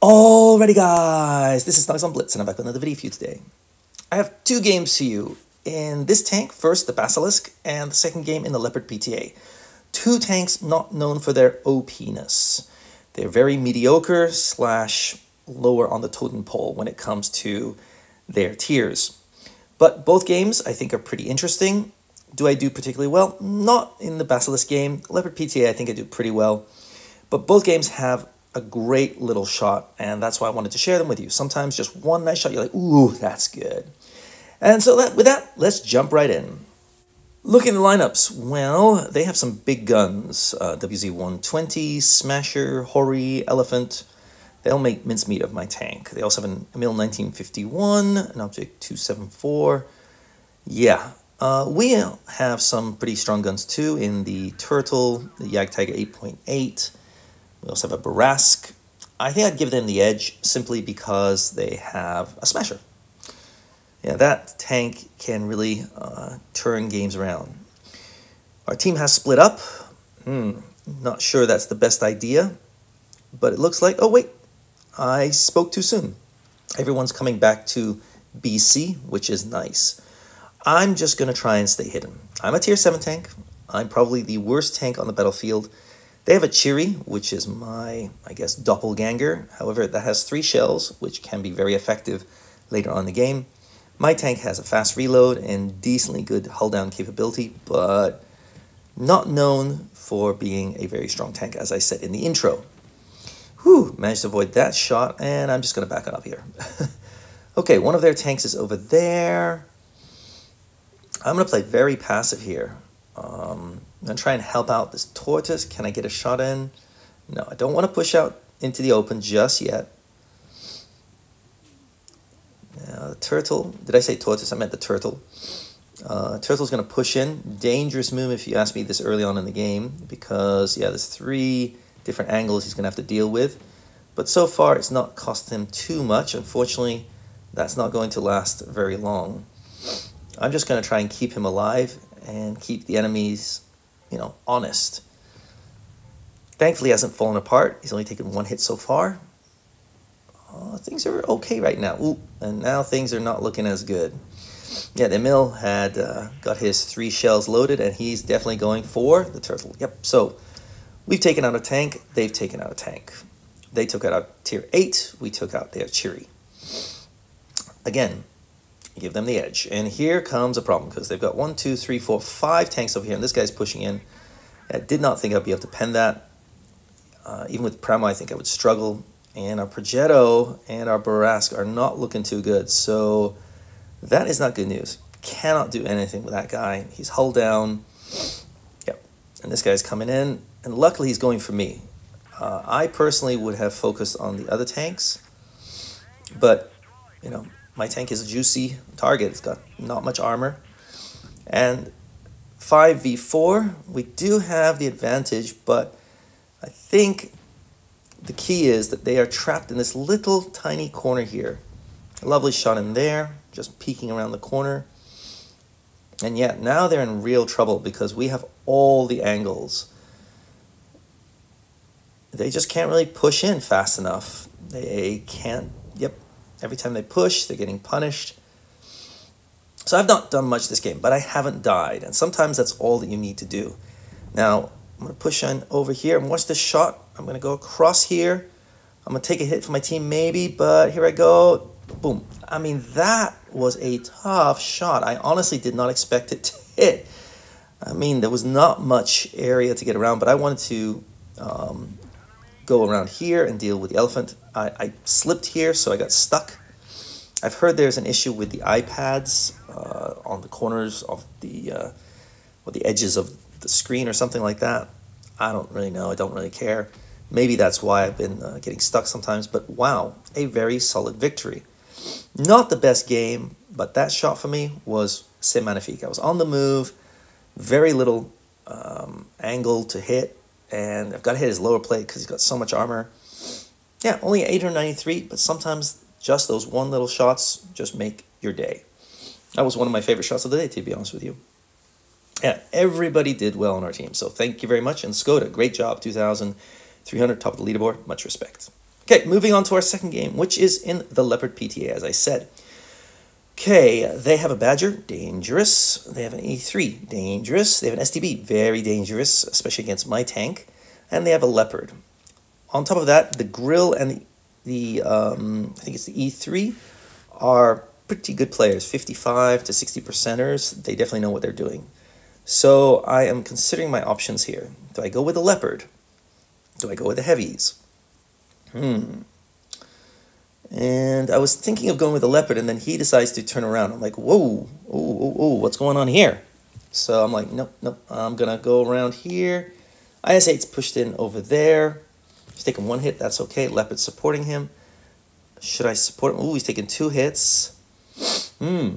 Alrighty guys, this is snugsonblitz and I'm back with another video for you today. I have two games for you. In this tank, first the Basilisk, and the second game in the LEOPARD PTA. Two tanks not known for their OP-ness. They're very mediocre / lower on the totem pole when it comes to their tiers. But both games I think are pretty interesting. Do I do particularly well? Not in the Basilisk game. LEOPARD PTA I think I do pretty well. But both games have a great little shot, and that's why I wanted to share them with you. Sometimes just one nice shot, you're like, ooh, that's good. And so with that, let's jump right in. Looking at the lineups, well, they have some big guns. WZ-120, Smasher, Hori, Elephant. They'll make mincemeat of my tank. They also have an Emil 1951, an Object 274. Yeah, we have some pretty strong guns too in the Turtle, the Jagdtiger 8.8. We also have a BASILIsk. I think I'd give them the edge simply because they have a Smasher. Yeah, that tank can really turn games around. Our team has split up. Not sure that's the best idea, but it looks like, oh wait, I spoke too soon. Everyone's coming back to BC, which is nice. I'm just going to try and stay hidden. I'm a tier 7 tank. I'm probably the worst tank on the battlefield. They have a Chiri, which is my, I guess, doppelganger. However, that has 3 shells, which can be very effective later on in the game. My tank has a fast reload and decently good hull down capability, but not known for being a very strong tank, as I said in the intro. Whew, managed to avoid that shot, and I'm just going to back it up here. Okay, one of their tanks is over there. I'm going to play very passive here. I'm going to try and help out this tortoise. Can I get a shot in? No, I don't want to push out into the open just yet. Now, the turtle. Did I say tortoise? I meant the turtle. Turtle's going to push in. Dangerous move if you ask me this early on in the game. Because, yeah, there's 3 different angles he's going to have to deal with. But so far, it's not cost him too much. Unfortunately, that's not going to last very long. I'm just going to try and keep him alive and keep the enemies, honest. Thankfully, he hasn't fallen apart. He's only taken 1 hit so far. Things are okay right now. Ooh, and now things are not looking as good. Yeah, the Emil had got his 3 shells loaded, and he's definitely going for the turtle. Yep, so we've taken out a tank. They've taken out a tank. They took out our tier 8. We took out their Chiri. Again, give them the edge. And here comes a problem, because they've got 1, 2, 3, 4, 5 tanks over here, and this guy's pushing in. I did not think I'd be able to pen that. Even with Pramo, I think I would struggle. And our Progetto and our BASILIsk are not looking too good. So that is not good news. Cannot do anything with that guy. He's hull down. Yep. And this guy's coming in. And luckily he's going for me. I personally would have focused on the other tanks. But, my tank is a juicy target. It's got not much armor. And 5v4, we do have the advantage, but I think the key is that they are trapped in this little tiny corner here. A lovely shot in there, just peeking around the corner. And yet now they're in real trouble because we have all the angles. They just can't really push in fast enough. They can't, every time they push, they're getting punished. So I've not done much this game, but I haven't died. And sometimes that's all that you need to do. Now, I'm going to push on over here and watch this shot. I'm going to go across here. I'm going to take a hit for my team maybe, but here I go. Boom. I mean, that was a tough shot. I honestly did not expect it to hit. I mean, there was not much area to get around, but I wanted to go around here and deal with the elephant. I slipped here, so I got stuck. I've heard there's an issue with the iPads on the corners of the or the edges of the screen or something like that. I don't really know. I don't really care. Maybe that's why I've been getting stuck sometimes. But wow, a very solid victory. Not the best game, but that shot for me was c'est magnifique. I was on the move, very little angle to hit, and I've got to hit his lower plate because he's got so much armor. Yeah, only 893, but sometimes just those one little shots just make your day. That was one of my favorite shots of the day, to be honest with you. Yeah, everybody did well on our team, so thank you very much. And Skoda, great job, 2,300, top of the leaderboard. Much respect. Okay, moving on to our second game, which is in the Leopard PTA, as I said. Okay, they have a Badger, dangerous. They have an E3, dangerous. They have an STB, very dangerous, especially against my tank. And they have a Leopard. On top of that, the Grill and the I think it's the E3 are pretty good players, 55 to 60%ers. They definitely know what they're doing. So I am considering my options here. Do I go with the Leopard? Do I go with the Heavies? And I was thinking of going with the Leopard, and then he decides to turn around. I'm like, whoa, what's going on here? So I'm like, nope, I'm going to go around here. IS-8's pushed in over there. He's taking one hit, that's okay. Leopard's supporting him. Should I support him? Ooh, he's taking 2 hits. I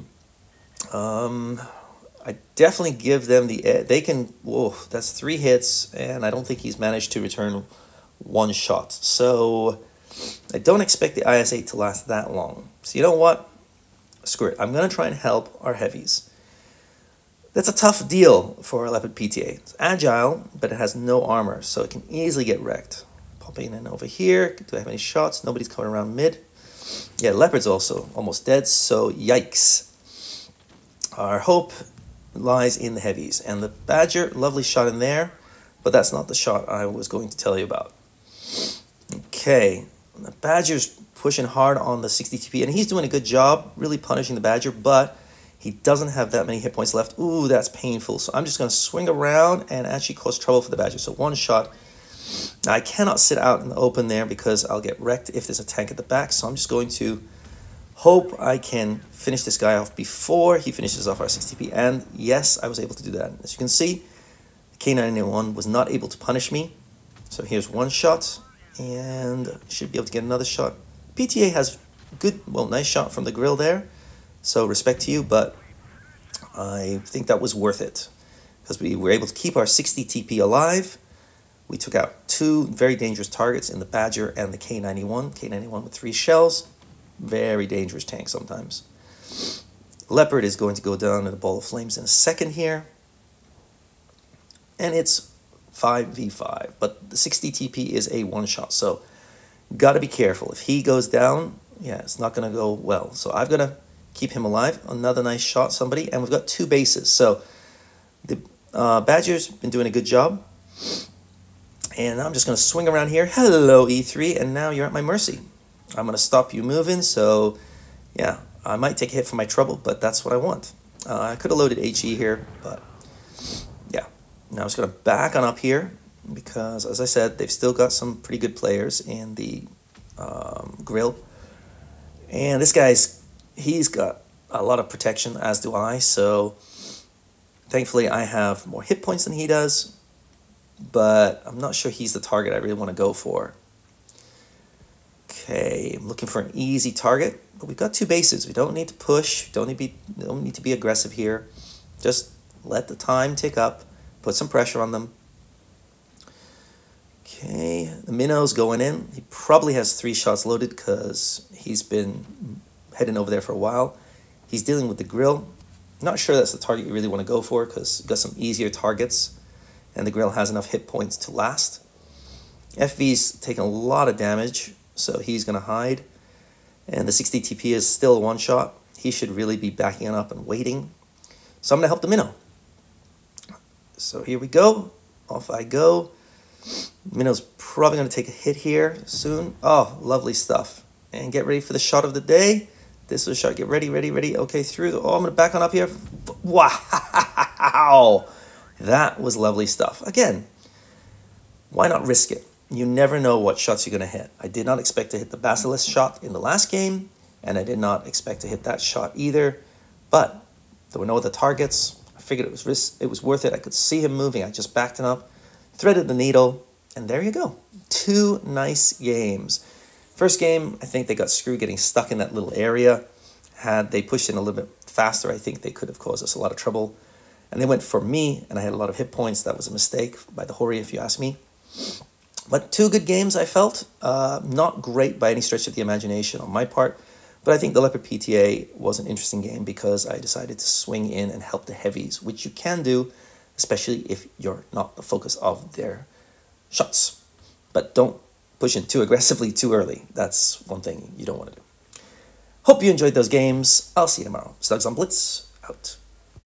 definitely give them the... They can... Whoa, that's 3 hits, and I don't think he's managed to return 1 shot. So I don't expect the IS-8 to last that long. So you know what? Screw it. I'm going to try and help our Heavies. That's a tough deal for a Leopard PTA. It's agile, but it has no armor, so it can easily get wrecked. Popping in over here. Do I have any shots? Nobody's coming around mid. Yeah, Leopard's also almost dead, so yikes. Our hope lies in the Heavies. And the Badger, lovely shot in there, but that's not the shot I was going to tell you about. Okay, the Badger's pushing hard on the 60 TP, and he's doing a good job, really punishing the Badger, but he doesn't have that many hit points left. Ooh, that's painful. So I'm just going to swing around and actually cause trouble for the Badger. So 1 shot. Now, I cannot sit out in the open there because I'll get wrecked if there's a tank at the back. So I'm just going to hope I can finish this guy off before he finishes off our 60p. And yes, I was able to do that. As you can see, the K91 was not able to punish me. So here's 1 shot, and should be able to get another shot. PTA has good, well, nice shot from the Grill there. So respect to you, but I think that was worth it because we were able to keep our 60 TP alive. We took out 2 very dangerous targets in the Badger and the K91. K91 with 3 shells. Very dangerous tank sometimes. Leopard is going to go down in a ball of flames in a second here. And it's 5v5. But the 60 TP is a 1-shot. So got to be careful. If he goes down, yeah, it's not going to go well. So I've got to keep him alive. Another nice shot, somebody. And we've got 2 bases. So the Badger's been doing a good job. And I'm just going to swing around here. Hello, E3. And now you're at my mercy. I'm going to stop you moving. So, yeah, I might take a hit for my trouble, but that's what I want. I could have loaded HE here, but, yeah. Now I'm just going to back on up here because, as I said, they've still got some pretty good players in the Grill. And this guy's, he's got a lot of protection, as do I. So, thankfully, I have more hit points than he does. But I'm not sure he's the target I really want to go for. Okay, I'm looking for an easy target. But we've got 2 bases. We don't need to push. Don't need to be aggressive here. Just let the time tick up. Put some pressure on them. Okay, the Minnow's going in. He probably has 3 shots loaded because he's been heading over there for a while. He's dealing with the Grill. Not sure that's the target you really want to go for because you've got some easier targets. And the Grill has enough hit points to last. FV's taking a lot of damage, so he's going to hide. And the 60 TP is still a 1-shot. He should really be backing up and waiting. So I'm going to help the Minnow. So here we go. Off I go. Minnow's probably going to take a hit here soon. Oh, lovely stuff. And get ready for the shot of the day. This was a shot. Get ready, ready, ready. Okay, through. Oh, I'm going to back on up here. Wow. That was lovely stuff. Again, why not risk it? You never know what shots you're going to hit. I did not expect to hit the Basilisk shot in the last game, and I did not expect to hit that shot either. But there were no other targets. I figured it was worth it. I could see him moving. I just backed him up, threaded the needle, and there you go. 2 nice games. First game, I think they got screwed getting stuck in that little area. Had they pushed in a little bit faster, I think they could have caused us a lot of trouble. And they went for me, and I had a lot of hit points. That was a mistake by the Hori, if you ask me. But 2 good games, I felt. Not great by any stretch of the imagination on my part. But I think the Leopard PTA was an interesting game because I decided to swing in and help the Heavies, which you can do, especially if you're not the focus of their shots. But don't push in too aggressively too early. That's one thing you don't want to do. Hope you enjoyed those games. I'll see you tomorrow. Snugs on Blitz, out.